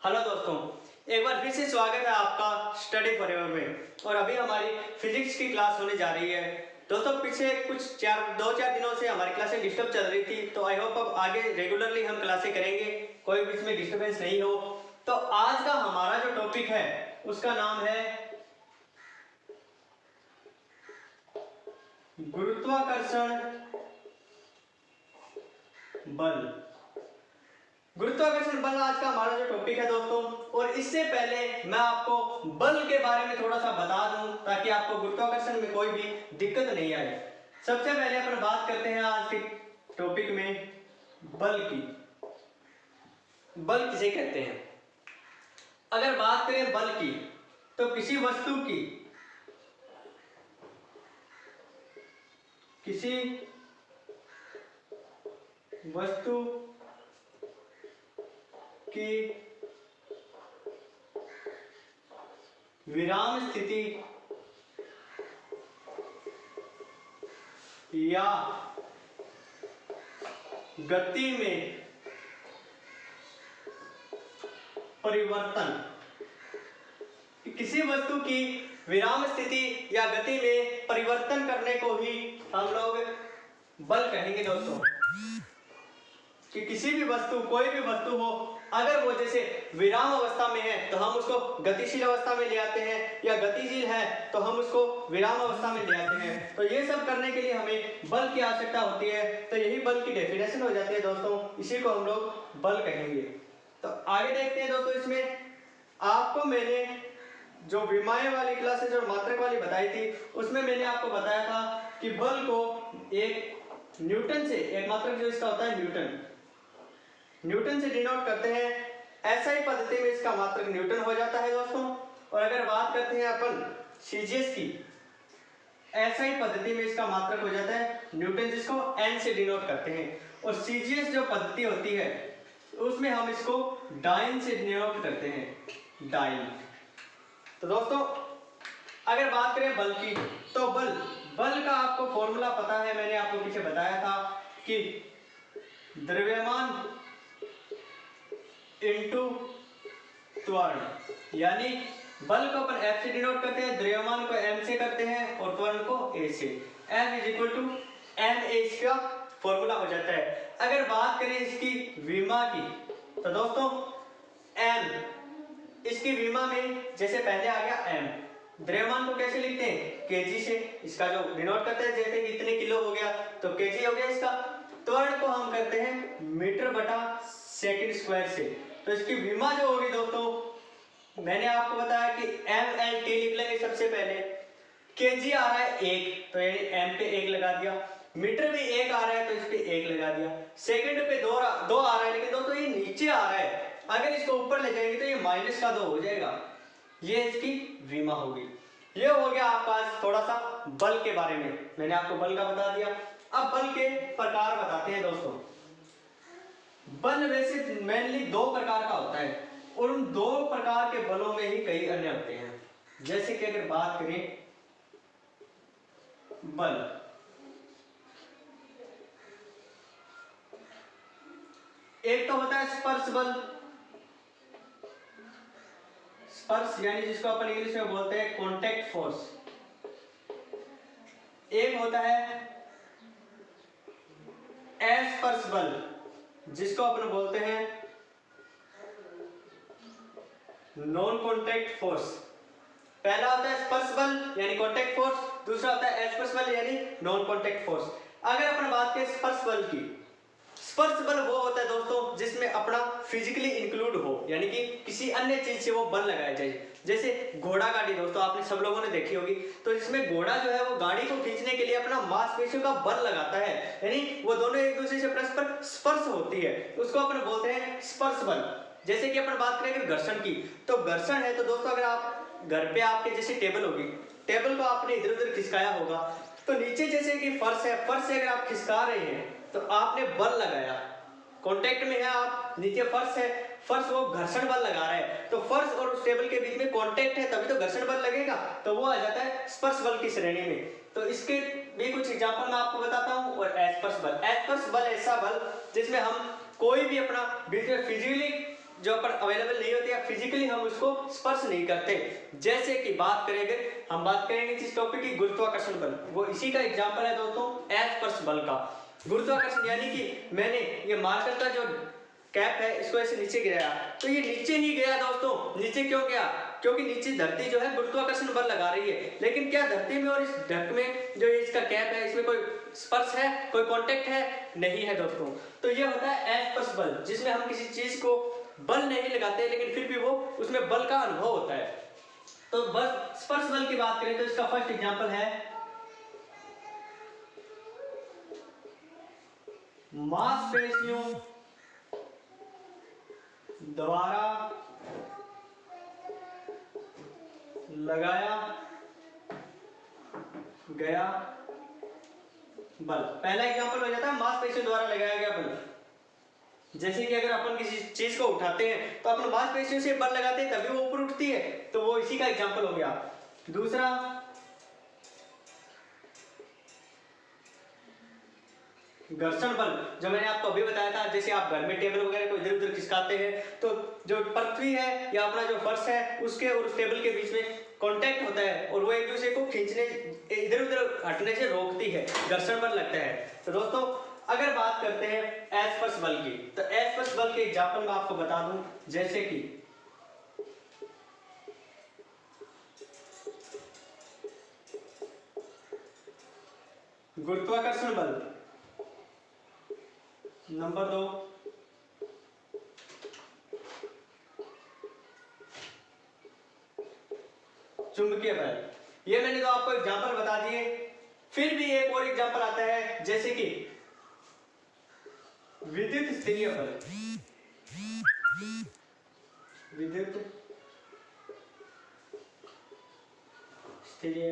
Hello दोस्तों, एक बार फिर से स्वागत है आपका स्टडी फॉरएवर में। और अभी हमारी फिजिक्स की क्लास होने जा रही है। दोस्तों पिछले कुछ दो चार दिनों से हमारी क्लासें डिस्टर्ब चल रही थी, तो आई होप अब आगे रेगुलरली हम क्लासें करेंगे, कोई बीच में डिस्टर्बेंस नहीं हो। तो आज का हमारा जो टॉपिक है उसका नाम है गुरुत्वाकर्षण बल। गुरुत्वाकर्षण बल आज का हमारा जो टॉपिक है दोस्तों। और इससे पहले मैं आपको बल के बारे में थोड़ा सा बता दूं ताकि आपको गुरुत्वाकर्षण में कोई भी दिक्कत नहीं आए। सबसे पहले अपन बात करते हैं आज के टॉपिक में बल की। बल किसे कहते हैं? अगर बात करें बल की तो किसी वस्तु की विराम स्थिति या गति में परिवर्तन, किसी वस्तु की विराम स्थिति या गति में परिवर्तन करने को ही हम लोग बल कहेंगे दोस्तों। कि किसी भी वस्तु, कोई भी वस्तु हो, अगर वो जैसे विराम अवस्था में है तो हम उसको गतिशील अवस्था में ले आते हैं, या गतिशील है तो हम उसको विराम अवस्था में ले आते हैं। तो ये सब करने के लिए हमें बल की आवश्यकता होती है। तो यही बल की डेफिनेशन हो जाती है दोस्तों, इसी को हम लोग बल कहेंगे। तो आगे देखते हैं दोस्तों। इसमें आपको मैंने जो विमाएं वाली क्लासेज और मात्रक वाली बताई थी, उसमें मैंने आपको बताया था कि बल को एक न्यूटन से, एक मात्रक जो इसका होता है न्यूटन से डिनोट करते हैं। ऐसा ही पद्धति में इसका मात्रक न्यूटन हो जाता है दोस्तों। और अगर बात करते हैं अपन सीजीएस की, ऐसा ही पद्धति में इसका मात्रक हो जाता है न्यूटन, जिसको एन से डिनोट करते हैं। और सीजीएस जो पद्धति होती है उसमें हम इसको डाइन से डिनोट करते हैं, डाइन। तो दोस्तों अगर बात करें बल की, तो बल का आपको फॉर्मूला पता है, मैंने आपको पीछे बताया था कि द्रव्यमान इनटू त्वरण, यानी बल को अपन F से डिनोट करते हैं, द्रव्यमान को m से करते हैं और त्वरण को a से। F is equal to ma इसका फॉर्मूला हो जाता है। अगर बात करें इसकी विमा की, तो दोस्तों m, इसकी विमा में जैसे पहले आ गया m, द्रव्यमान को कैसे लिखते हैं? kg से, इसका जो डिनोट करते हैं, जैसे कि इतने किलो हो गया तो kg हो गया इसका। त्वरण को हम करते हैं मीटर बटा सेकंड स्क्वायर से। तो इसकी विमा जो होगी दोस्तों, मैंने आपको बताया कि mlt लिख लेंगे सबसे पहले। kg आ रहा है 1, तो यानी m पे 1 लगा दिया। मीटर भी 1 आ रहा है तो इस पे 1 लगा दिया। सेकंड पे 2 आ रहा है, लेकिन दोस्तों ये नीचे आ रहा है, अगर इसको ऊपर ले जाएंगे तो ये माइनस का 2 हो जाएगा। ये इसकी विमा होगी। ये हो गया आपका थोड़ा सा बल के बारे में, मैंने आपको बल का बता दिया। अब बल के प्रकार बताते हैं दोस्तों। बल वैसे मेनली 2 प्रकार का होता है, और उन 2 प्रकार के बलों में ही कई अन्य होते हैं। जैसे कि अगर बात करें बल, एक तो होता है स्पर्श बल, स्पर्श यानी जिसको अपन इंग्लिश में बोलते हैं कॉन्टैक्ट फोर्स। एक होता है अस्पर्श बल, जिसको अपन बोलते हैं नॉन कॉन्टैक्ट फोर्स। पहला होता है स्पर्श बल यानी कॉन्टैक्ट फोर्स, दूसरा होता है अस्पर्श बल यानी नॉन कॉन्टैक्ट फोर्स। अगर अपन बात करें स्पर्श बल की, स्पर्श बल वो होता है दोस्तों जिसमें अपना फिजिकली इंक्लूड हो, यानी कि किसी अन्य चीज से वो बल लगाया जाए। जैसे घोड़ा गाड़ी दोस्तों आपने सब लोगों ने देखी होगी, तो जिसमें घोड़ा जो है वो गाड़ी को खींचने के लिए अपना मांसपेशियों का बल लगाता है, यानी वो दोनों एक दूसरे से परस्पर स्पर्श होती है, उसको अपन बोलते हैं स्पर्श बल। जैसे कि अपन बात करें घर्षण की, तो घर्षण है तो दोस्तों अगर आप घर पे आपके जैसे टेबल होगी, टेबल को आपने इधर उधर खिसकाया होगा, तो नीचे जैसे कि फर्श है, फर्श से अगर आप खिसका रहे हैं तो आपने बल लगाया, कांटेक्ट में है आप, नीचे फर्श है, फर्श वो घर्षण बल लगा रहा है, तो फर्श और उस टेबल के बीच में कांटेक्ट है तभी तो घर्षण बल लगेगा, तो वो आ जाता है स्पर्श बल की श्रेणी में। तो इसके भी कुछ एग्जांपल मैं आपको बताता हूं। और अस्पर्श बल, अस्पर्श बल ऐसा बल जिसमें हम कोई भी अपना बीच में फिजिकली जो पर अवेलेबल नहीं होती या फिजिकली हम उसको स्पर्श नहीं करते। जैसे कि बात करेंगे, हम बात करेंगे इस टॉपिक की गुरुत्वाकर्षण बल, वो इसी का एग्जांपल है दोस्तों अस्पर्श बल का। गुरुत्वाकर्षण यानी कि मैंने ये मार्कर का जो कैप है इसको ऐसे नीचे गिराया तो ये नीचे ही गया दोस्तों। नीचे क्यों गया? क्योंकि नीचे धरती जो है गुरुत्वाकर्षण बल लगा रही है। लेकिन क्या धरती में और इस ढक में जो इसका कैप है इसमें कोई स्पर्श है, कोई कांटेक्ट है? नहीं है दोस्तों। तो ये होता है अस्पर्श बल, जिसमें हम किसी चीज को बल नहीं लगाते लेकिन फिर भी वो उसमें बल का अनुभव होता है। तो बस स्पर्श बल की बात करें तो इसका फर्स्ट एग्जांपल है मांसपेशियों द्वारा लगाया गया बल। पहला एग्जांपल हो जाता है मांसपेशियों द्वारा लगाया गया बल। जैसे कि अगर अपन किसी चीज को उठाते हैं तो अपन मांसपेशियों से बल लगाते हैं तभी वो ऊपर उठती है, तो वो इसी का एग्जांपल हो गया। दूसरा घर्षण बल, जो मैंने आपको अभी बताया था। जैसे आप घर में टेबल वगैरह को इधर उधर खिसकाते हैं तो जो पृथ्वी है या अपना जो फर्श है उसके और उस टेबल के बीच में कांटेक्ट होता है और वो एक दूसरे को खींचने इधर उधर हटने से रोकती है, घर्षण बल लगता है। तो दोस्तों अगर बात करते हैं अस्पर्श बल की, तो अस्पर्श बल के एग्जांपल मैं आपको बता दूं, जैसे कि गुरुत्वाकर्षण बल। नंबर 2 चुंबकीय बल। ये मैंने तो आपको एग्जांपल बता दिए। फिर भी एक और एग्जांपल आता है जैसे कि विद्युत स्थलीय बल। विद्युत स्थलीय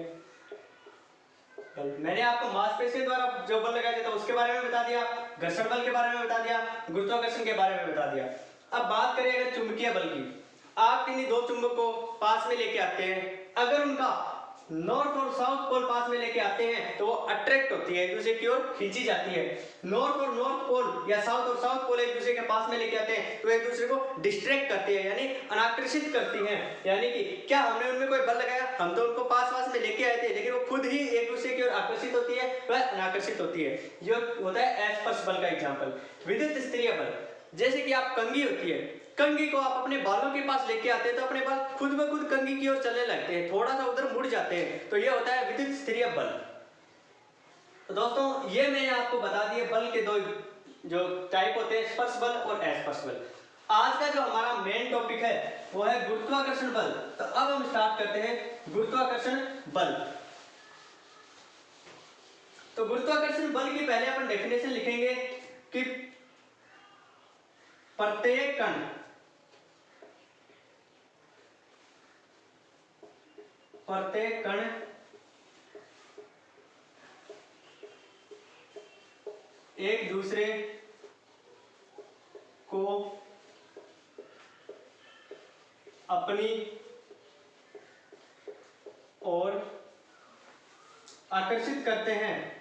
बल, मैंने आपको मांसपेशियों द्वारा जो बल लगाया जाता है उसके बारे में बता दिया, घर्षण बल के बारे में बता दिया, गुरुत्वाकर्षण के बारे में बता दिया। अब बात करें अगर चुंबकीय बल की, आप किन्हीं दो चुंबक को पास में लेके आते हैं, अगर उनका नॉर्थ और साउथ पोल पास में लेके आते हैं तो वो अट्रैक्ट होती है, एक दूसरे की ओर खींची जाती है। नॉर्थ और नॉर्थ पोल या साउथ और साउथ पोल एक दूसरे के पास में लेके आते हैं तो एक दूसरे को डिस्ट्रैक्ट करती है, यानी अनाकर्षित करती हैं। यानी कि क्या हमने उनमें कोई बल लगाया? हम तो उनको पास पास में लेके आए थे, लेकिन वो खुद ही एक दूसरे की ओर आकर्षित होती है, वह अनाकर्षित होती है। जो होता है अस्पर्श बल का एग्जाम्पल। विद्युत स्थलीय बल, जैसे कि आप कंघी होती है, कंघी को आप अपने बालों के पास लेके आते हैं तो अपने बाल खुद ब खुद कंघी की ओर चलने लगते हैं, थोड़ा सा उधर मुड़ जाते हैं, तो ये होता है विद्युत स्थलीय बल। तो दोस्तों ये मैंने आपको बता दिए बल के दो जो टाइप होते हैं, स्पर्श बल और अस्पर्श बल। आज का जो हमारा मेन टॉपिक है वो है गुरुत्वाकर्षण बल। तो अब हम स्टार्ट करते हैं गुरुत्वाकर्षण बल। तो गुरुत्वाकर्षण बल की पहले अपन डेफिनेशन लिखेंगे कि प्रत्येक कण एक दूसरे को अपनी ओर आकर्षित करते हैं।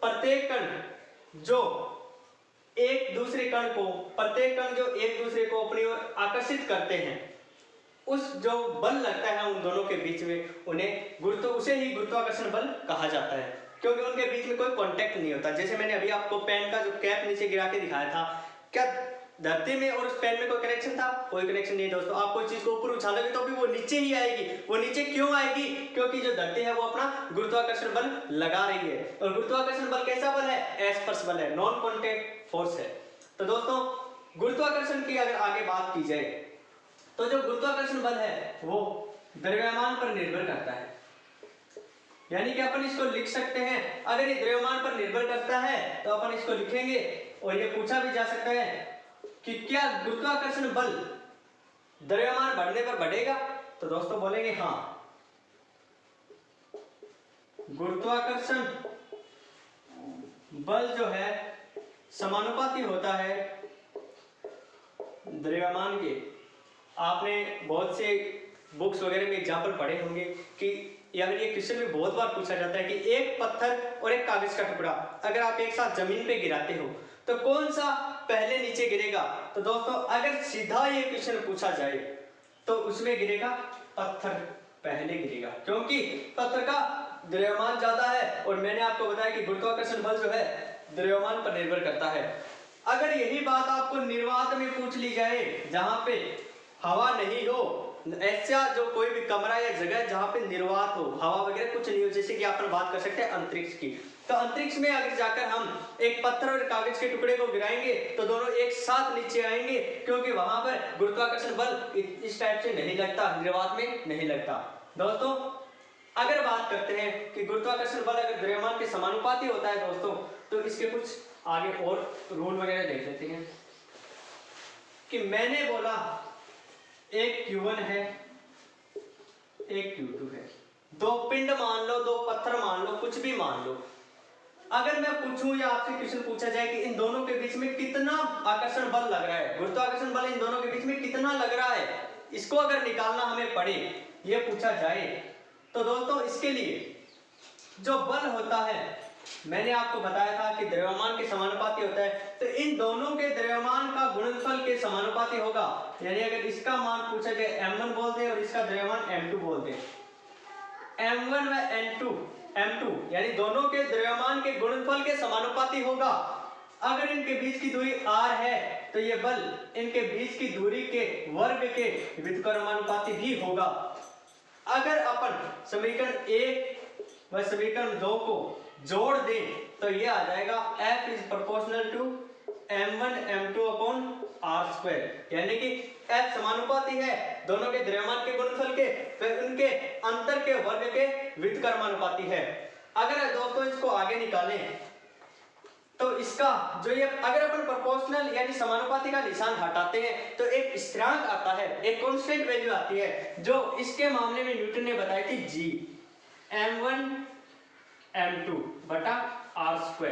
प्रत्येक कण जो एक दूसरे को अपनी ओर आकर्षित करते हैं, उस जो बल लगता है उन दोनों के बीच में, उन्हें उसे ही गुरुत्वाकर्षण बल कहा जाता है, क्योंकि उनके बीच में कोई कांटेक्ट नहीं होता। जैसे मैंने अभी आपको पेन का जो कैप नीचे गिरा के दिखाया था, क्या धरती में और उस पेन में कोई कनेक्शन था? कोई कनेक्शन नहीं दोस्तों। आप कोई चीज को ऊपर उछालोगे तो भी वो नीचे ही आएगी। वो नीचे क्यों आएगी? क्योंकि जो धरती है वो अपना गुरुत्वाकर्षण बल लगा रही है, और गुरुत्वाकर्षण बल कैसा बल है? अस्पर्श बल है, नॉन कॉन्टैक्ट फोर्स है। तो दोस्तों गुरुत्वाकर्षण की अगर आगे बात की जाए तो जो गुरुत्वाकर्षण बल है वो द्रव्यमान पर निर्भर करता है। यानी कि अपन इसको लिख सकते हैं, अगर ये द्रव्यमान पर निर्भर करता है तो अपन इसको लिखेंगे। और ये पूछा भी जा सकता है कि क्या गुरुत्वाकर्षण बल द्रव्यमान बढ़ने पर बढ़ेगा? तो दोस्तों बोलेंगे हाँ, गुरुत्वाकर्षण बल जो है समानुपाती होता है द्रव्यमान के। आपने बहुत से बुक्स वगैरह में एग्जाम्पल पढ़े होंगे कि अगर ये क्वेश्चन में बहुत बार पूछा जाता है कि एक पत्थर और एक कागज का टुकड़ा अगर आप एक साथ जमीन पे गिराते हो तो कौन सा पहले नीचे गिरेगा। तो दोस्तों अगर सीधा ये क्वेश्चन पूछा जाए तो उसमें गिरेगा पत्थर पहले गिरेगा, क्योंकि पत्थर का द्रव्यमान ज्यादा है और मैंने आपको बताया कि गुरुत्वाकर्षण बल जो है द्रव्यमान पर निर्भर करता है। अगर यही बात आपको निर्वात में पूछ ली जाए जहां पे हवा नहीं हो, ऐसा जो कोई भी कमरा या जगह जहां पे निर्वात हो, हवा वगैरह कुछ नहीं हो, जैसे कि अपन बात कर सकते हैं अंतरिक्ष की, तो अंतरिक्ष में अगर जाकर हम एक पत्थर और कागज के टुकड़े को गिराएंगे तो दोनों एक साथ नीचे आएंगे, क्योंकि वहां पर गुरुत्वाकर्षण बल इस टाइप से नहीं लगता, निर्वात में नहीं लगता। दोस्तों अगर बात करते हैं कि गुरुत्वाकर्षण बल अगर द्रव्यमान के समानुपाती होता है दोस्तों, तो इसके कुछ आगे और रूल वगैरह देख लेते हैं कि मैंने बोला एक Q1 है एक Q2 है, दो पिंड मान लो, दो पत्थर मान लो, कुछ भी मान लो। अगर मैं पूछूं या आपसे क्वेश्चन पूछा जाए कि इन दोनों के बीच में कितना आकर्षण बल लग रहा है, गुरुत्वाकर्षण बल इन दोनों के बीच में कितना लग रहा है, इसको अगर निकालना हमें पड़े, ये पूछा जाए, तो दोस्तों इसके लिए जो बल होता है मैंने आपको बताया था कि द्रव्यमान के समानुपाती होता है, तो इन दोनों के द्रव्यमान का गुणनफल के समानुपाती होगा। यानी अगर इसका मान पूछा जाए m1 बोल दे और इसका द्रव्यमान m2 बोल दे, m1 व m2 यानी दोनों के द्रव्यमान के गुणनफल के समानुपाती होगा। अगर इनके बीच की दूरी r है तो ये बल इनके बीच की दूरी के वर्ग के व्युत्क्रमानुपाती भी होगा। अगर अपन समीकरण 1 व समीकरण 2 को जोड़ दें तो ये आ जाएगा F is proportional to m1 m2 upon r², यानी कि F समानुपाती है दोनों के द्रव्यमान के गुणनफल के, फिर उनके अंतर के वर्ग के व्युत्क्रमानुपाती है। अगर दोस्तों इसको आगे निकालें तो इसका जो ये अगर अपन प्रोपोर्शनल यानी समानुपाती का निशान हटाते हैं तो एक स्थिरांक आता है, एक कांस्टेंट वैल्यू आती है, जो इसके मामले में न्यूटन ने बताई थी g, m1 m2 बटा r²।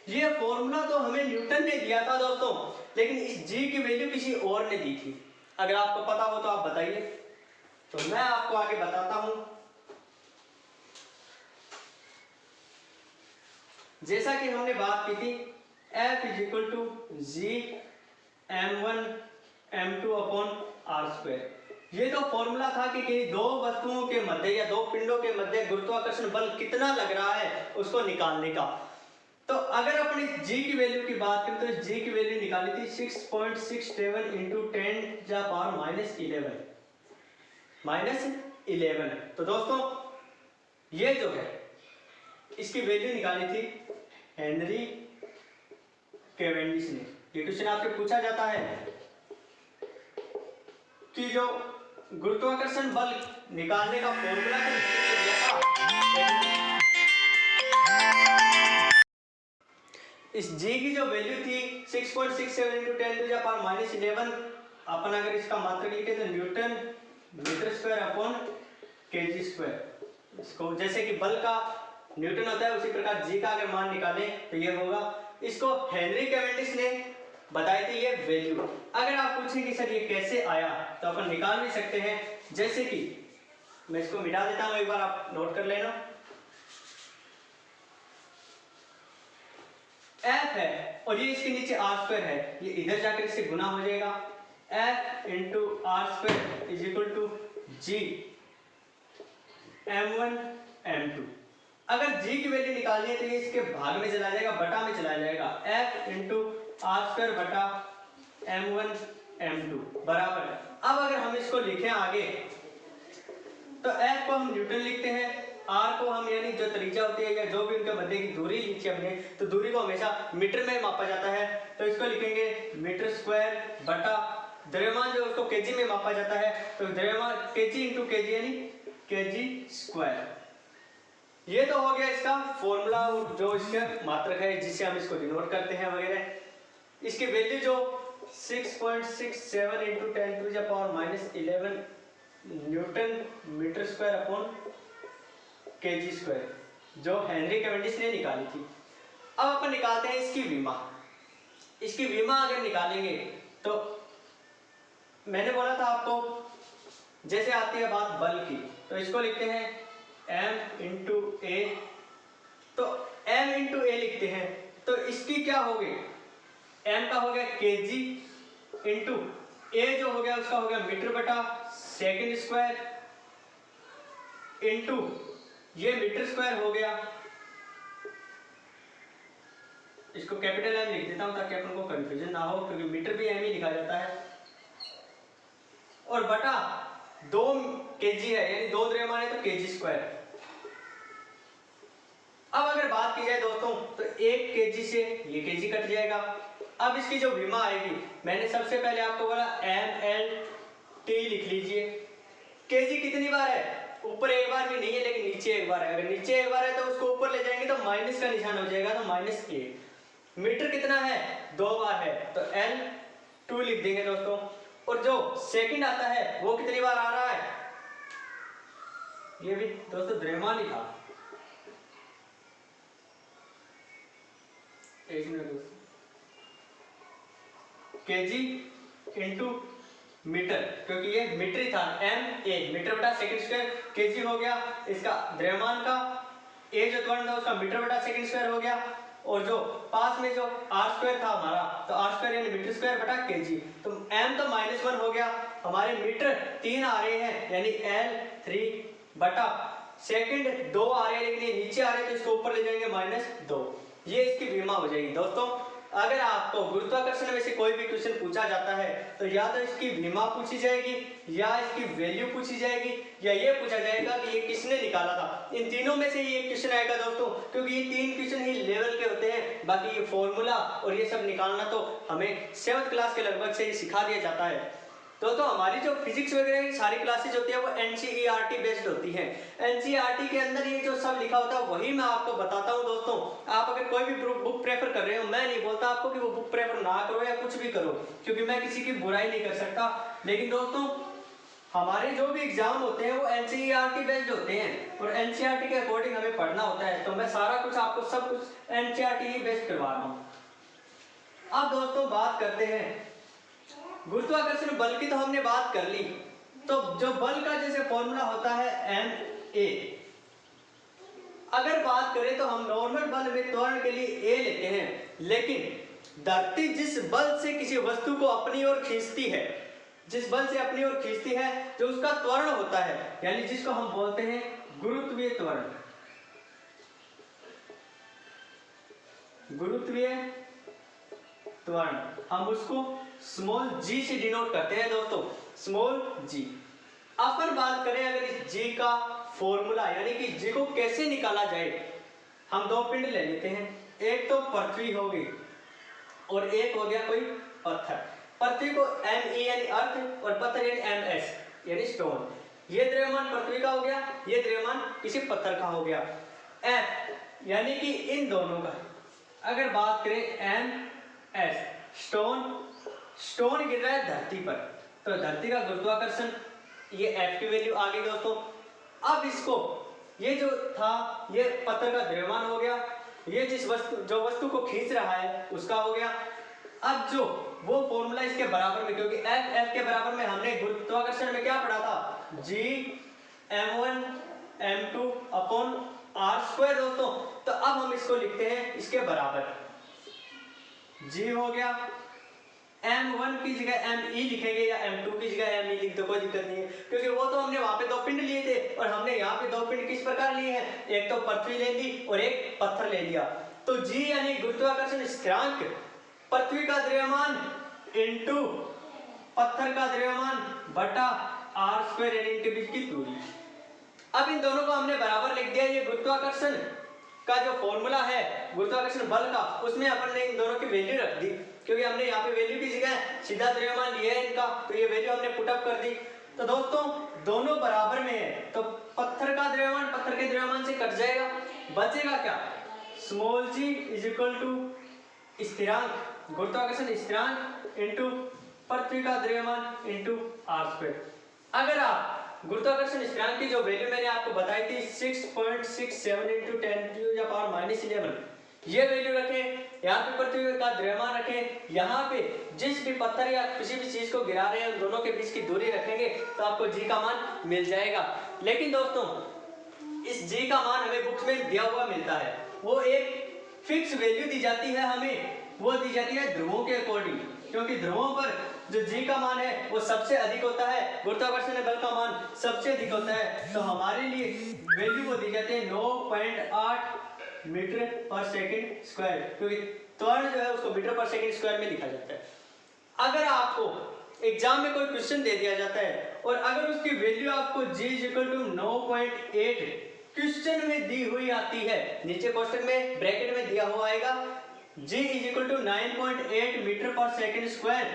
ये फॉर्मूला तो हमें न्यूटन ने दिया था दोस्तों, लेकिन इस g की वैल्यू किसी और ने दी थी। अगर आपको पता हो तो आप बताइए, तो मैं आपको आगे बताता हूं। जैसा कि हमने बात की थी F is equal to G m1 m2 upon r²। ये तो फॉर्मूला था कि दो वस्तुओं के मध्य या दो पिंडों के मध्य गुरुत्वाकर्षण बल कितना लग रहा है उसको निकालने का। तो अगर अपन इस g की वैल्यू की बात करें तो इस g की वैल्यू निकाली थी 6.67 इंटू 10⁻11। तो दोस्तों ये जो है इसकी वैल्यू निकाली थी हेनरी कैवेंडिश ने। ये क्वेश्चन आपसे पूछा जाता है कि जो गुरुत्वाकर्षण बल निकालने का फॉर्मूला दिया था, इस g की जो वैल्यू थी 6.67 इंटू 10⁻11, अपन अगर इसका मात्रक लिखे तो newton metre square upon KG square. इसको जैसे कि बल का न्यूटन होता है उसी प्रकार g का अगर मान निकालें तो ये होगा। इसको हेनरी कैवेंडिश ने बताई थी ये वैल्यू। अगर आप पूछें कि सर ये कैसे आया तो अपन निकाल भी सकते हैं, जैसे कि मैं इसको मिटा देता हूं, एक बार आप नोट कर लेना। F है और ये इसके नीचे r² है, ये इधर जाकर इससे गुना हो जाएगा। F into r² is equal to G m1 m2। अगर g की वैल्यू निकालनी है तो ये इसके भाग में चला जाएगा, बटा में चला जाएगा। F इंटू r² बटा m1 m2 बराबर। अब अगर हम इसको लिखें आगे तो F को हम न्यूटन लिखते हैं, R को हम यानी जो त्रिज्या होती है या जो भी उनके मध्य की दूरी लिखी हमने, तो दूरी को हमेशा मीटर में मापा जाता है, तो इसको लिखेंगे मीटर स्क्वायर बटा द्रव्यमान जो उसको केजी में मापा जाता है, तो द्रव्यमान केजी इंटू केजी यानी केजी स्क्वायर। ये तो हो गया इसका फॉर्मूला जो इसका मात्रक है जिससे हम इसको डिनोट करते हैं वगैरह। इसकी वैल्यू जो 6.67 into 10⁻11 newton metre square upon KG square जो हेनरी कैवेंडिश ने निकाली थी। अब अपन निकालते हैं इसकी विमा। इसकी विमा अगर निकालेंगे तो मैंने बोला था आपको, जैसे आती है बात बल की, तो इसको लिखते हैं m इंटू ए। तो m इंटू ए लिखते हैं, तो इसकी क्या होगी, m का हो गया केजी इंटू ए जो हो गया उसका हो गया मीटर बटा सेकंड स्क्वायर इंटू ये मीटर स्क्वायर हो गया, इसको कैपिटल एम लिख देता हूं ताकि अपन को कंफ्यूजन ना हो, क्योंकि मीटर भी एम ही लिखा जाता है, और बटा 2 केजी है यानी 2 द्रव्यमान है तो केजी स्क्वायर। अब अगर बात की जाए दोस्तों तो 1 केजी से ये केजी कट जाएगा। अब इसकी जो विमा आएगी, मैंने सबसे पहले आपको बोला एम एल टी लिख लीजिए। केजी कितनी बार है, ऊपर एक बार भी नहीं है लेकिन नीचे एक बार है, अगर नीचे एक बार है तो उसको ऊपर ले जाएंगे तो माइनस का निशान हो जाएगा, तो -1। मीटर कितना है, 2 बार है तो L2 लिख देंगे दोस्तों। और जो सेकंड आता है वो कितनी बार आ रहा है, ये भी दोस्तों द्रव्यमान ही था, एक मिनट दोस्तों, केजी इंटू मीटर, क्योंकि ये मीटर ही था, एम ए मीटर बटा सेकंड स्क्वायर, केजी हो गया इसका द्रव्यमान का, ए जो त्वरण था उसका मीटर बटा सेकंड स्क्वायर हो गया, और जो पास में जो आर स्क्वायर था हमारा, तो आर स्क्वायर यानी मीटर स्क्वायर बटा केजी, तो एम तो -1 हो गया, हमारे मीटर 3 आ रहे हैं यानी L3 बटा सेकंड 2 आ रहे हैं, लेकिन ये नीचे आ रहे हैं तो इसको ऊपर ले जाएंगे -2, ये इसकी विमा हो जाएगी। दोस्तों अगर आपको गुरुत्वाकर्षण में से कोई भी क्वेश्चन पूछा जाता है तो या तो इसकी विमा पूछी जाएगी, या इसकी वैल्यू पूछी जाएगी, या ये पूछा जाएगा कि ये किसने निकाला था। इन तीनों में से ये क्वेश्चन आएगा दोस्तों, क्योंकि ये 3 क्वेश्चन ही लेवल के होते हैं, बाकी ये फॉर्मूला और ये सब निकालना तो हमें 7th क्लास के लगभग से ही सिखा दिया जाता है। दोस्तों हमारी जो फिजिक्स वगैरह की सारी क्लासेज होती है वो NCERT बेस्ड होती हैं। NCERT के अंदर ये जो सब लिखा होता है वही मैं आपको बताता हूँ दोस्तों। आप अगर कोई भी बुक प्रेफर कर रहे हो, मैं नहीं बोलता आपको कि वो बुक प्रेफर ना करो या कुछ भी करो, क्योंकि मैं किसी की बुराई नहीं कर सकता, लेकिन दोस्तों हमारे जो भी एग्जाम होते हैं वो NCERT बेस्ड होते हैं और NCERT के अकॉर्डिंग हमें पढ़ना होता है, तो मैं सारा कुछ आपको सब कुछ NCERT ही बेस्ड करवा रहा हूँ। अब दोस्तों बात करते हैं गुरुत्वाकर्षण बल की, तो हमने बात कर ली। तो जो बल का जैसे फॉर्मूला होता है ma, अगर बात करें तो हम नॉर्मल बल में त्वरण के लिए a लेते हैं, लेकिन धरती जिस बल से किसी वस्तु को अपनी ओर खींचती है, जिस बल से अपनी ओर खींचती है, जो उसका त्वरण होता है, यानी जिसको हम बोलते हैं गुरुत्वीय त्वरण, गुरुत्वीय त्वरण, हम उसको स्मॉल g से डिनोट करते हैं दोस्तों, स्मॉल g। अपन बात करें अगर इस g का फॉर्मूला यानी कि g को कैसे निकाला जाए, हम 2 पिंड ले लेते हैं, एक तो पृथ्वी होगी और एक हो गया कोई पत्थर। पृथ्वी को Me यानी अर्थ और पत्थर यानी Ms यानी स्टोन। ये द्रव्यमान पृथ्वी का हो गया, ये द्रव्यमान किसी पत्थर का हो गया। F यानी कि इन दोनों का अगर बात करें Ms, स्टोन गिर रहा है धरती पर, तो धरती का गुरुत्वाकर्षण, ये F की वैल्यू आ गई दोस्तों। अब इसको ये जो था ये पत्थर का द्रव्यमान हो गया, ये जो वस्तु को खींच रहा है उसका हो गया। अब जो वो फॉर्मूला इसके बराबर में, क्योंकि F के बराबर में हमने गुरुत्वाकर्षण में क्या पढ़ा था, G m1 m2 upon r square दोस्तों। तो अब हम इसको लिखते हैं इसके बराबर, G हो गया m1 की जगह me लिखेंगे या m2 की जगह me लिख दो, कोई दिक्कत नहीं है, क्योंकि वो तो हमने वहां पे 2 पिंड लिए थे और हमने यहाँ पे 2 पिंड किस प्रकार लिए हैं, एक तो पृथ्वी ले ली और एक पत्थर ले लिया। तो g यानी गुरुत्वाकर्षण स्थिरांक पृथ्वी का द्रव्यमान इंटू पत्थर का द्रव्यमान बटा r स्क्वायर यानी इनके बीच की दूरी। अब इन दोनों को हमने बराबर लिख दिया। ये गुरुत्वाकर्षण का जो फॉर्मूला है गुरुत्वाकर्षण बल का, उसमें अपन ने इन दोनों की वैल्यू रख दी, क्योंकि हमने यहाँ पे वैल्यू की जगह सीधा द्रव्यमान लिया है इनका, तो ये वैल्यू हमने पुट अप कर दी। तो दोस्तों दोनों बराबर में है, तो पत्थर का द्रव्यमान पत्थर के द्रव्यमान से कट जाएगा, बचेगा क्या, small g is equal to स्थिरांक गुरुत्वाकर्षण स्थिरांक इंटू पृथ्वी का द्रव्यमान इंटू r स्क्वायर। अगर आप गुरुत्वाकर्षण स्थिरांक की जो वैल्यू मैंने आपको बताई थी 6.67 × 10⁻⁻11 ये वैल्यू रखें यहाँ पे पृथ्वी का द्रव्यमान रखें, यहाँ पे जिस भी पत्थर या किसी भी चीज को गिरा रहे हैं उन दोनों के बीच की दूरी रखेंगे तो आपको जी का मान मिल जाएगा। लेकिन दोस्तों इस जी का मान हमें बुक्स में दिया हुआ मिलता है, वो एक फिक्स वैल्यू दी जाती है हमें, वो दी जाती है ध्रुवों के अकॉर्डिंग, क्योंकि ध्रुवों पर जो जी का मान है वो सबसे अधिक होता है, गुरुत्वाकर्षण बल का मान सबसे अधिक होता है, तो हमारे लिए वैल्यू वो दी जाती है 9.8 मीटर पर सेकंड स्क्वायर, क्योंकि त्वरण जो है उसको मीटर पर सेकंड स्क्वायर में लिखा जाता है। अगर आपको एग्जाम में कोई क्वेश्चन दे दिया जाता है और अगर उसकी वैल्यू आपको g = 9.8 क्वेश्चन में दी हुई आती है, नीचे क्वेश्चन में ब्रैकेट में दिया हुआ आएगा g = 9.8 मीटर पर सेकंड स्क्वायर,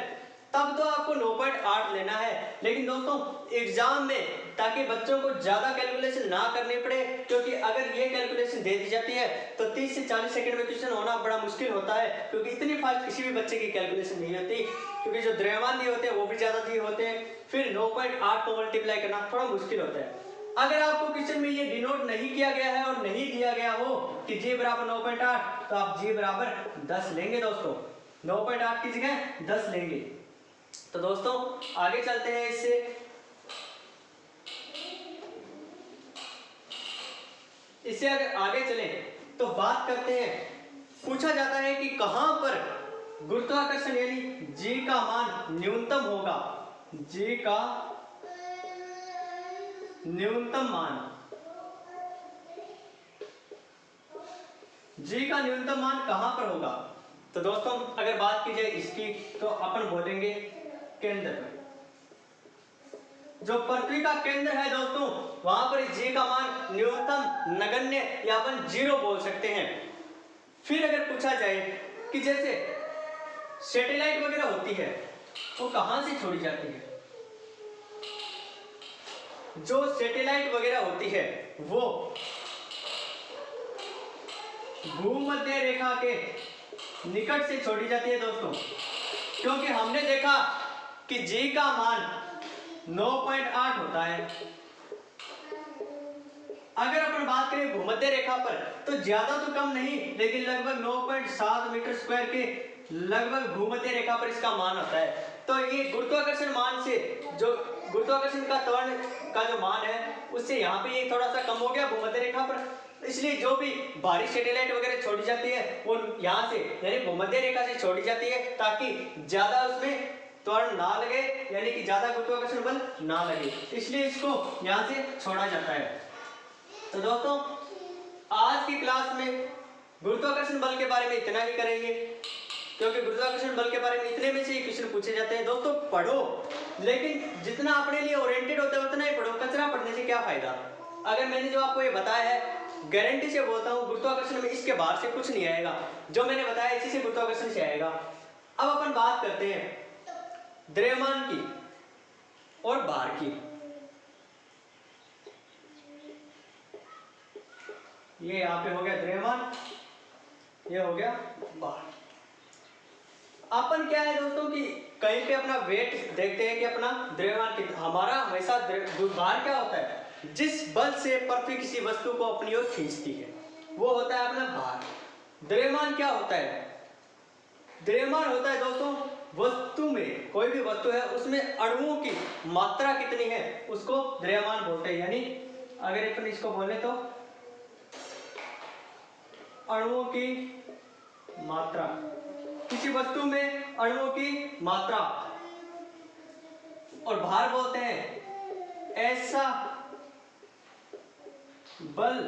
तब तो आपको 9.8 लेना है। लेकिन दोस्तों एग्जाम में ताकि बच्चों को ज्यादा कैलकुलेशन ना करनी पड़े, क्योंकि अगर ये कैलकुलेशन दे दी जाती है तो 30 से 40 सेकंड में क्वेश्चन होना बड़ा मुश्किल होता है, क्योंकि इतनी फास्ट किसी भी बच्चे की कैलकुलेशन नहीं होती, क्योंकि जो द्रव्यमान दिए होते हैं वो भी ज्यादा दिए होते हैं, फिर 9.8 को मल्टीप्लाई करना थोड़ा मुश्किल होता है। अगर आपको क्वेश्चन में ये डिनोट नहीं किया गया है और नहीं दिया गया हो कि g बराबर 9.8 तो आप g बराबर 10 लेंगे दोस्तों, 9.8 की जगह 10 लेंगे। तो दोस्तों आगे चलते हैं इससे अगर आगे चलें तो बात करते हैं, पूछा जाता है कि कहां पर गुरुत्वाकर्षण यानी जी का मान न्यूनतम होगा, जी का न्यूनतम मान, जी का न्यूनतम मान कहां पर होगा। तो दोस्तों अगर बात की जाए इसकी तो अपन बोलेंगे केंद्र पर, जो पृथ्वी का केंद्र है दोस्तों वहां पर जी का मान न्यूनतम नगण्य या अपन 0 बोल सकते हैं। फिर अगर पूछा जाए कि जैसे सैटेलाइट वगैरह होती है वो कहां से छोड़ी जाती है, जो सैटेलाइट वगैरह होती है वो भूमध्य रेखा के निकट से छोड़ी जाती है दोस्तों, क्योंकि हमने देखा कि जी का मान 9.8 होता है। अगर अपन बात करें भूमध्य रेखा पर तो ज्यादा तो कम नहीं, लेकिन लगभग 9.7 मीटर स्क्वायर के लगभग भूमध्य रेखा पर इसका मान होता है। तो ये गुरुत्वाकर्षण मान से, जो गुरुत्वाकर्षण का त्वरण का जो मान है उससे यहाँ पे ये थोड़ा सा कम हो गया भूमध्य रेखा पर, इसलिए जो भी भारी सैटेलाइट वगैरह छोड़ी जाती है वो यहाँ से यानी भूमध्य रेखा से छोड़ी जाती है, ताकि ज्यादा उसमें त्वरण ना लगे, यानी कि ज्यादा गुरुत्वाकर्षण बल ना लगे, इसलिए इसको यहाँ से छोड़ा जाता है। तो दोस्तों आज की क्लास में गुरुत्वाकर्षण बल के बारे में इतना ही करेंगे, क्योंकि गुरुत्वाकर्षण बल के बारे में इतने में से ही क्वेश्चन पूछे जाते हैं। दोस्तों पढ़ो, लेकिन जितना अपने लिए ओरिएंटेड होता है उतना ही पढ़ो, कचरा पढ़ने से क्या फायदा। अगर मैंने जो आपको ये बताया है गारंटी से बोलता हूँ गुरुत्वाकर्षण में इसके बाहर से कुछ नहीं आएगा, जो मैंने बताया इसी से गुरुत्वाकर्षण से आएगा। अब अपन बात करते हैं द्रव्यमान की और भार की। ये यहाँ पे हो गया द्रव्यमान, ये हो गया भार। अपन क्या है दोस्तों कि कहीं पे अपना वेट देखते हैं कि अपना द्रव्यमान कितना, हमारा हमेशा भार क्या होता है, जिस बल से पृथ्वी किसी वस्तु को अपनी ओर खींचती है वो होता है अपना भार। द्रव्यमान क्या होता है, द्रव्यमान होता है दोस्तों वस्तु में, कोई भी वस्तु है उसमें अणुओं की मात्रा कितनी है उसको द्रव्यमान बोलते हैं। यानी अगर अपन इसको बोले तो अणुओं की मात्रा, किसी वस्तु में अणुओं की मात्रा। और भार बोलते हैं ऐसा बल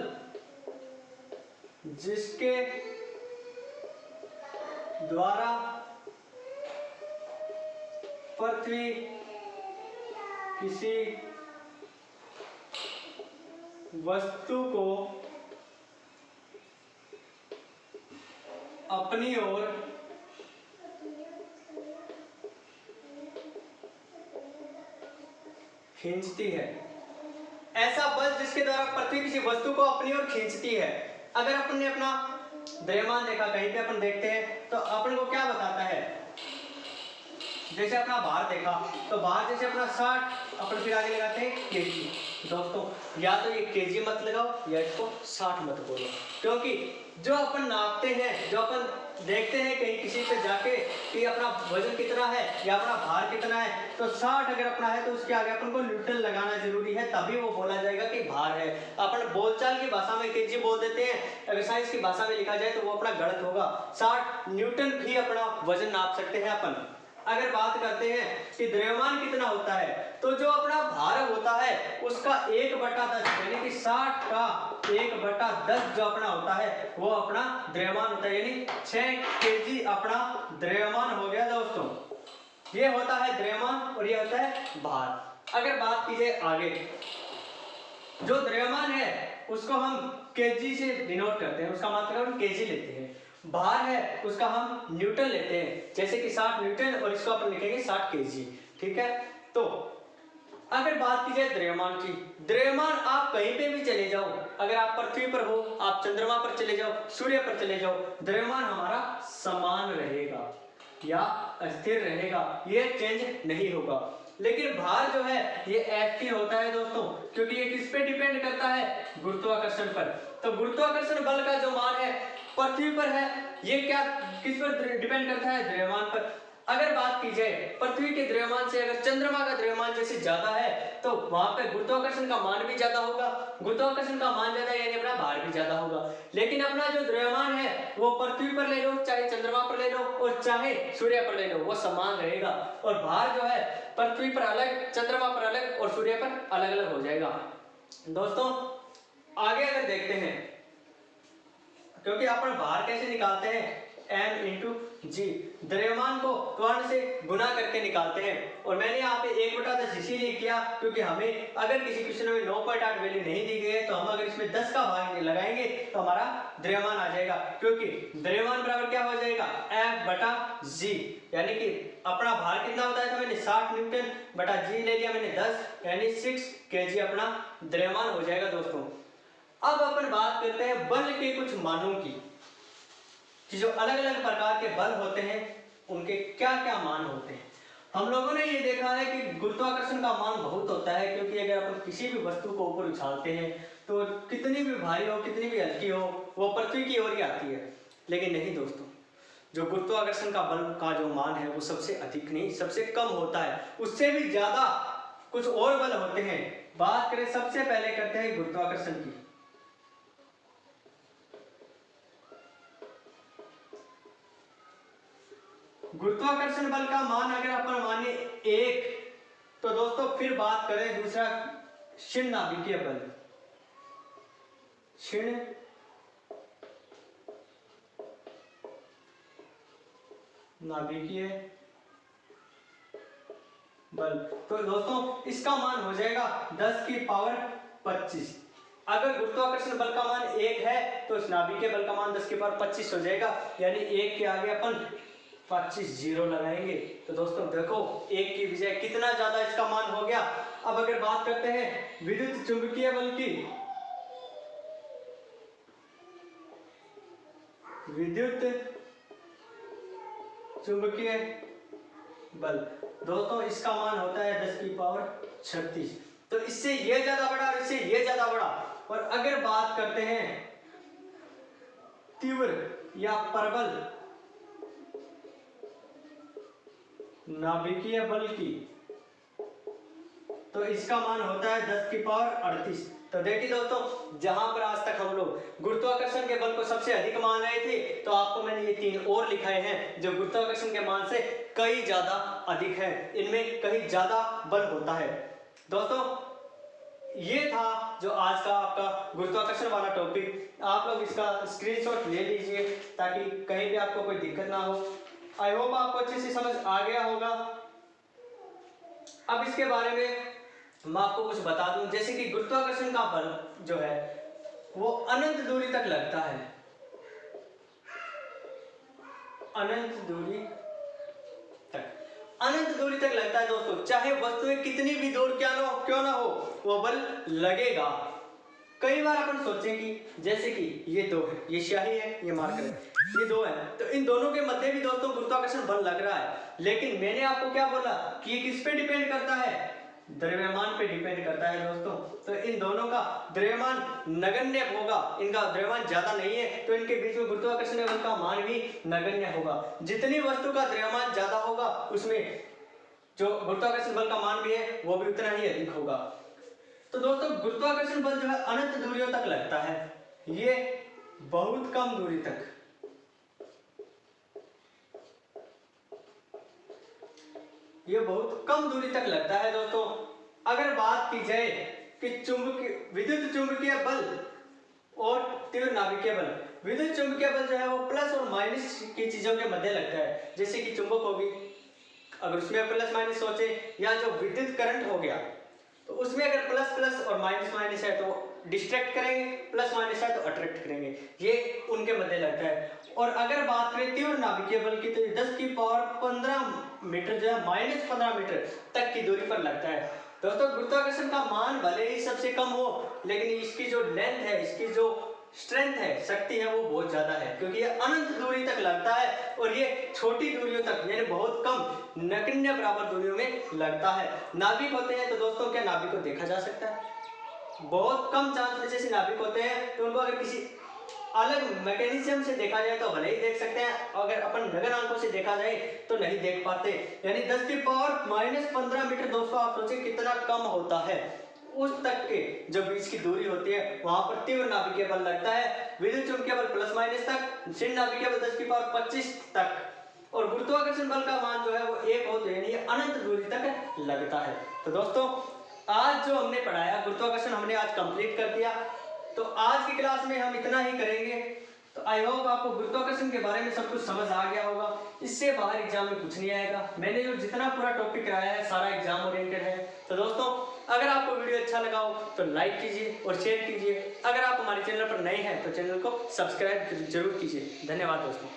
जिसके द्वारा पृथ्वी किसी वस्तु को अपनी ओर खींचती है। ऐसा बल जिसके द्वारा पृथ्वी किसी वस्तु को अपनी ओर खींचती है। अगर अपन ने अपना द्रव्यमान देखा, कहीं पे अपन देखते हैं तो अपन को क्या बताता है, जैसे अपना भार देखा तो भार जैसे अपना 60, अपन फिर आगे लगाते हैं केजी। दोस्तों या तो ये केजी मत लगाओ या इसको 60 मत बोलो, क्योंकि जो अपन नापते हैं, जो अपन देखते हैं कहीं किसी पे जाके कि अपना वजन कितना है या अपना भार कितना है, तो 60 अगर अपना है तो उसके आगे अपन को न्यूटन लगाना जरूरी है, तभी वो बोला जाएगा कि भार है। अपन बोलचाल की भाषा में केजी बोल देते हैं, अगर साइंस की भाषा में लिखा जाए तो वो अपना गलत होगा। 60 न्यूटन भी अपना वजन नाप सकते हैं अपन। अगर बात करते हैं कि द्रव्यमान कितना होता है, तो जो अपना भार होता है उसका 1/10 यानी कि 60 का 1/10 जो अपना होता है वो अपना द्रव्यमान होता है, यानी 6 केजी अपना द्रव्यमान हो गया दोस्तों। ये होता है द्रव्यमान और ये होता है भार। अगर बात की जाए आगे, जो द्रव्यमान है उसको हम केजी से डिनोट करते हैं, उसका मतलब हम केजी लेते हैं। भार है उसका हम न्यूटन लेते हैं, जैसे कि 60 न्यूटन और इसको अपन लिखेंगे 60 केजी। ठीक है, तो अगर बात की जाए द्रव्यमान की, द्रव्यमान आप कहीं पे भी चले जाओ, अगर आप पृथ्वी पर हो, आप चंद्रमा पर चले जाओ, सूर्य पर चले जाओ, द्रव्यमान हमारा समान रहेगा या अस्थिर रहेगा, ये चेंज नहीं होगा। लेकिन भार जो है ये F होता है दोस्तों, क्योंकि ये किस पे डिपेंड करता है, गुरुत्वाकर्षण पर। तो गुरुत्वाकर्षण बल का जो मान है पृथ्वी पर है, ये क्या किस पर डिपेंड करता है, द्रव्यमान पर। अगर बात की जाए पृथ्वी के द्रव्यमान से अगर चंद्रमा का द्रव्यमान जैसे ज्यादा है तो वहां पे गुरुत्वाकर्षण का मान भी ज्यादा होगा, गुरुत्वाकर्षण का मान ज्यादा यानी अपना भार भी ज्यादा होगा। लेकिन अपना जो द्रव्यमान है वो पृथ्वी पर ले लो, चाहे चंद्रमा पर ले लो और चाहे सूर्य पर ले लो, वो समान रहेगा। और भार जो है पृथ्वी पर अलग, चंद्रमा पर अलग और सूर्य पर अलग अलग हो जाएगा। दोस्तों आगे अगर देखते हैं, क्योंकि अपन भार कैसे निकालते हैं, m/g, द्रव्यमान को त्वरण से गुना करके निकालते हैं। और मैंने यहाँ पे 1/10 इसीलिए किया क्योंकि हमें अगर किसी क्वेश्चन में 9.8 वैल्यू नहीं दी गई है तो हम अगर इसमें 10 का भाग लगाएंगे तो हमारा द्रव्यमान आ जाएगा, क्योंकि द्रव्यमान बराबर क्या हो जाएगा, F/g, यानी कि अपना भार कितना बताया था मैंने, 60 न्यूटन बटा g ले लिया मैंने 10, यानी 6 kg अपना द्रव्यमान हो जाएगा दोस्तों। अब अपन बात करते हैं बल के कुछ मानों की, कि जो अलग अलग प्रकार के बल होते हैं उनके क्या क्या मान होते हैं। हम लोगों ने ये देखा है कि गुरुत्वाकर्षण का मान बहुत होता है, क्योंकि अगर अपन किसी भी वस्तु को ऊपर उछालते हैं तो कितनी भी भारी हो, कितनी भी हल्की हो, वो पृथ्वी की ओर ही आती है। लेकिन नहीं दोस्तों, जो गुरुत्वाकर्षण का बल का जो मान है वो सबसे अधिक नहीं, सबसे कम होता है, उससे भी ज्यादा कुछ और बल होते हैं। बात करें सबसे पहले करते हैं गुरुत्वाकर्षण की। गुरुत्वाकर्षण बल का मान अगर अपन माने 1, तो दोस्तों फिर बात करें दूसरा, क्षीण नाभिकीय बल। क्षीण नाभिकीय बल, तो दोस्तों इसका मान हो जाएगा 10 की पावर 25। अगर गुरुत्वाकर्षण बल का मान 1 है तो इस नाभिकीय बल का मान 10 की पावर 25 हो जाएगा, यानी 1 के आगे अपन 25 जीरो लगाएंगे। तो दोस्तों देखो 1 की बजाय कितना ज्यादा इसका मान हो गया। अब अगर बात करते हैं विद्युत चुंबकीय बल की, विद्युत चुंबकीय बल दोस्तों इसका मान होता है 10 की पावर 36। तो इससे ये ज्यादा बड़ा और इससे ये ज्यादा बड़ा। और अगर बात करते हैं तीव्र या प्रबल नाभिकीय बल की, तो इसका मान होता है 10 की पावर 38। तो देखिए दोस्तों, जहां पर आज तक हम लोग गुरुत्वाकर्षण के बल को सबसे अधिक मान रहे थे, तो आपको मैंने ये 3 और लिखाए हैं जो गुरुत्वाकर्षण के मान से कई ज्यादा अधिक है, इनमें कहीं ज्यादा बल होता है। दोस्तों ये था जो आज का आपका गुरुत्वाकर्षण वाला टॉपिक। आप लोग इसका स्क्रीनशॉट ले लीजिए ताकि कहीं भी आपको कोई दिक्कत ना हो। आई होप आपको अच्छे से समझ आ गया होगा। अब इसके बारे में मैं आपको कुछ बता दूं, जैसे कि गुरुत्वाकर्षण का बल जो है वो अनंत दूरी तक लगता है, अनंत दूरी तक लगता है दोस्तों। चाहे वस्तुएं कितनी भी दूर क्यों ना हो वो बल लगेगा। कई बार अपन सोचें कि जैसे कि ये दो है, ये स्याही है, ये मार्कर है, ये दो है, तो इन दोनों के मध्य भी दोस्तों गुरुत्वाकर्षण बल लग रहा है। लेकिन मैंने आपको क्या बोला कि ये किस पे डिपेंड करता है, द्रव्यमान पे डिपेंड करता है दोस्तों। तो इन दोनों का द्रव्यमान नगण्य होगा, इनका द्रव्यमान ज्यादा नहीं है, तो इनके बीच में गुरुत्वाकर्षण बल का मान भी नगण्य होगा। जितनी वस्तु का द्रव्यमान ज्यादा होगा उसमें जो गुरुत्वाकर्षण बल का मान भी है वो भी उतना ही अधिक होगा। तो दोस्तों गुरुत्वाकर्षण बल जो है अनंत दूरियों तक लगता है, ये बहुत कम दूरी तक, ये बहुत कम दूरी तक लगता है दोस्तों। अगर बात की जाए कि विद्युत चुंबकीय बल और तीव्र नाभिकीय बल, विद्युत चुंबकीय बल जो है वो प्लस और माइनस की चीजों के मध्य लगता है, जैसे कि चुंबक होगी, अगर उसमें प्लस माइनस सोचे, या जो विद्युत करंट हो गया तो उसमें अगर प्लस प्लस और माइनस माइनस है तो डिस्ट्रैक्ट करेंगे, प्लस माइनस है तो अट्रैक्ट करेंगे, ये उनके मध्य लगता है। और अगर बात करें तीव्र नाभिकीय बल की तो 10 की पावर 15 मीटर जो है -15 मीटर तक की दूरी पर लगता है। दोस्तों गुरुत्वाकर्षण का मान भले ही सबसे कम हो, लेकिन इसकी जो लेंथ है, इसकी जो स्ट्रेंथ है, शक्ति है, वो बहुत ज्यादा है, क्योंकि ये अनंत दूरी तक लगता है और ये छोटी दूरियों तक यानी बहुत कम नगण्य बराबर दूरियों में लगता है। नाभिक होते हैं तो दोस्तों क्या नाभिक को देखा जा सकता है? बहुत कम चांस जैसे नाभिक होते हैं तो उनको अगर किसी अलग मैकेनिज्म से देखा जाए तो भले ही देख सकते हैं, अगर अपन नग्न आंखों से देखा जाए तो नहीं देख पाते। यानी 10 की पावर -15 मीटर दोस्तों आप सोचिए कितना कम होता है, उस तक के जो बीच की दूरी होती है वहां पर तीव्र नाभिकीय बल लगता है। विद्युत चुंबकीय बल प्लस माइनस तक, क्षीण नाभिकीय बल 10 की पावर 25 तक, और गुरुत्वाकर्षण बल का मान जो है वो 1 होता है, यानी अनंत दूरी तक लगता है। तो दोस्तों आज जो हमने पढ़ाया गुरुत्वाकर्षण हमने आज कंप्लीट कर दिया। तो आज की क्लास में हम इतना ही करेंगे। तो आई होप आपको गुरुत्वाकर्षण के बारे में सब कुछ समझ आ गया होगा। इससे बाहर एग्जाम में कुछ नहीं आएगा। मैंने जो जितना पूरा टॉपिक कराया है सारा एग्जाम ओरिएंटेड है। तो दोस्तों अगर आपको वीडियो अच्छा लगा हो तो लाइक कीजिए और शेयर कीजिए। अगर आप हमारे चैनल पर नए हैं तो चैनल को सब्सक्राइब जरूर कीजिए। धन्यवाद दोस्तों।